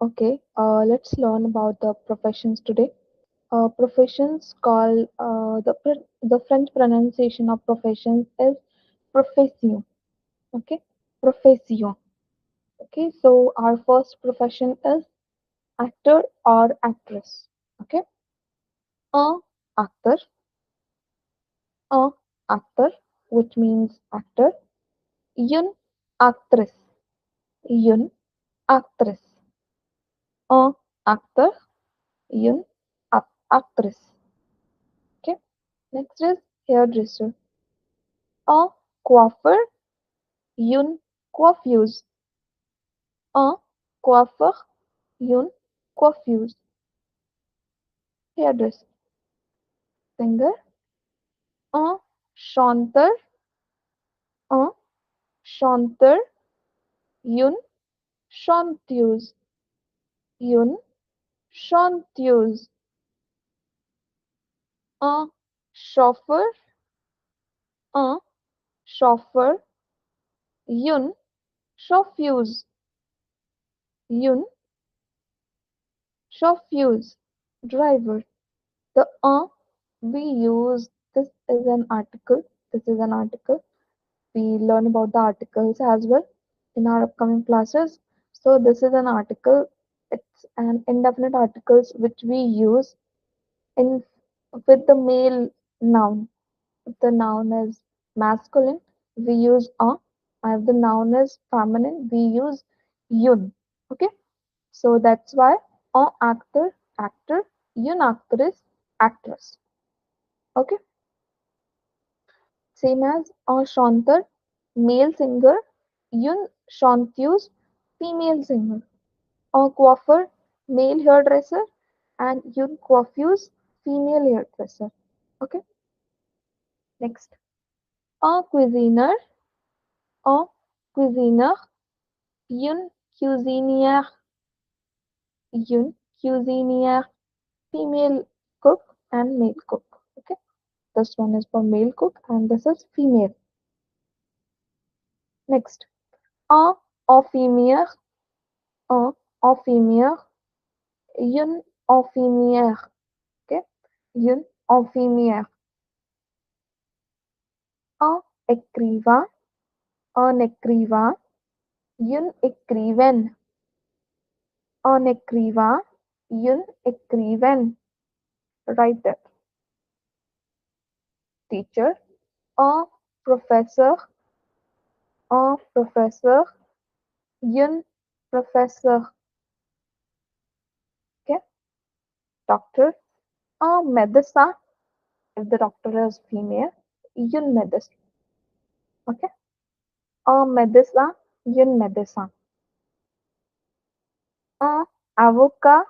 Okay, let's learn about the professions today. Professions call the French pronunciation of professions is profession. Okay, profession. Okay, so our first profession is actor or actress. Okay, a actor, a actor, which means actor. Une actrice, une actrice. Un actor, une actrice. Okay. Next is hairdresser. Un coiffeur, une coiffeuse. Un coiffeur, une coiffeuse. Hairdresser. Singer. Un chanteur, un chanteur, une chanteuse. Une chanteuse. Un chauffeur, un chauffeur, une chauffeuse. Une chauffeuse. Driver. The we use this is an article. This is an article. We learn about the articles as well in our upcoming classes. So this is an article. It's an indefinite articles which we use in with the male noun. If the noun is masculine, we use a. And if the noun is feminine, we use yun. Okay. So that's why a actor, actor, yun actress, actress. Okay. Same as a chanteur, male singer, une chanteuse, female singer. A coiffeur, male hairdresser, and une coiffeuse, female hairdresser. Okay, next. A cuisiner, a cuisiner, une cuisinière, une cuisinière, female cook and male cook. Okay, this one is for male cook and this is female. Next, a infirmière, a infirmière, une infirmière. Okay, une infirmière. Un écrivain, un écrivain, une écrivaine. Un écrivain, une écrivaine. Writer. Teacher. Un professeur, un professeur, une professeur. Okay, doctor. Un médecin, if the doctor is female, une médecin. Okay, un médecin, une médecin. Un avocat,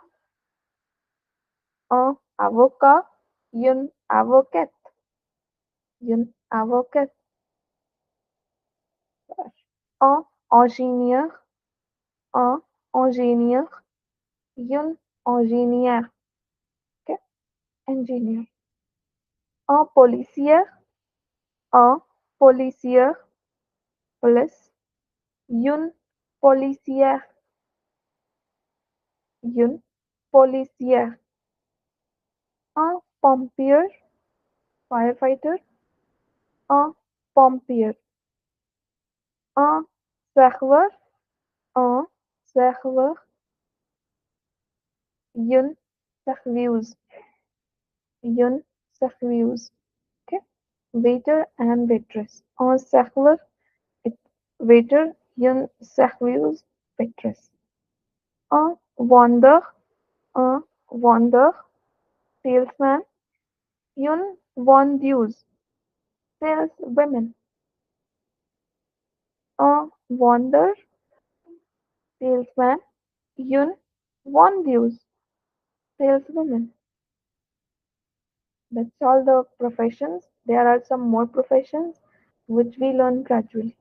un avocat, une avocate, une avocate. Un ingénieur, un ingénieur, une ingénieur. Okay? Engineer. Un policier, un policier, police, une policière, une policière. Un pompier, firefighter, un pompier. Un serveur, un serveur, une serveuse, une serveuse. Okay? Waiter and waitress. Un serveur, it, waiter, une serveuse, waitress. Un vendeur, un vendeur, salesman, une vendeuse, saleswomen. Un vendeur, salesman, une vendeuse, saleswoman. That's all the professions. There are some more professions which we learn gradually.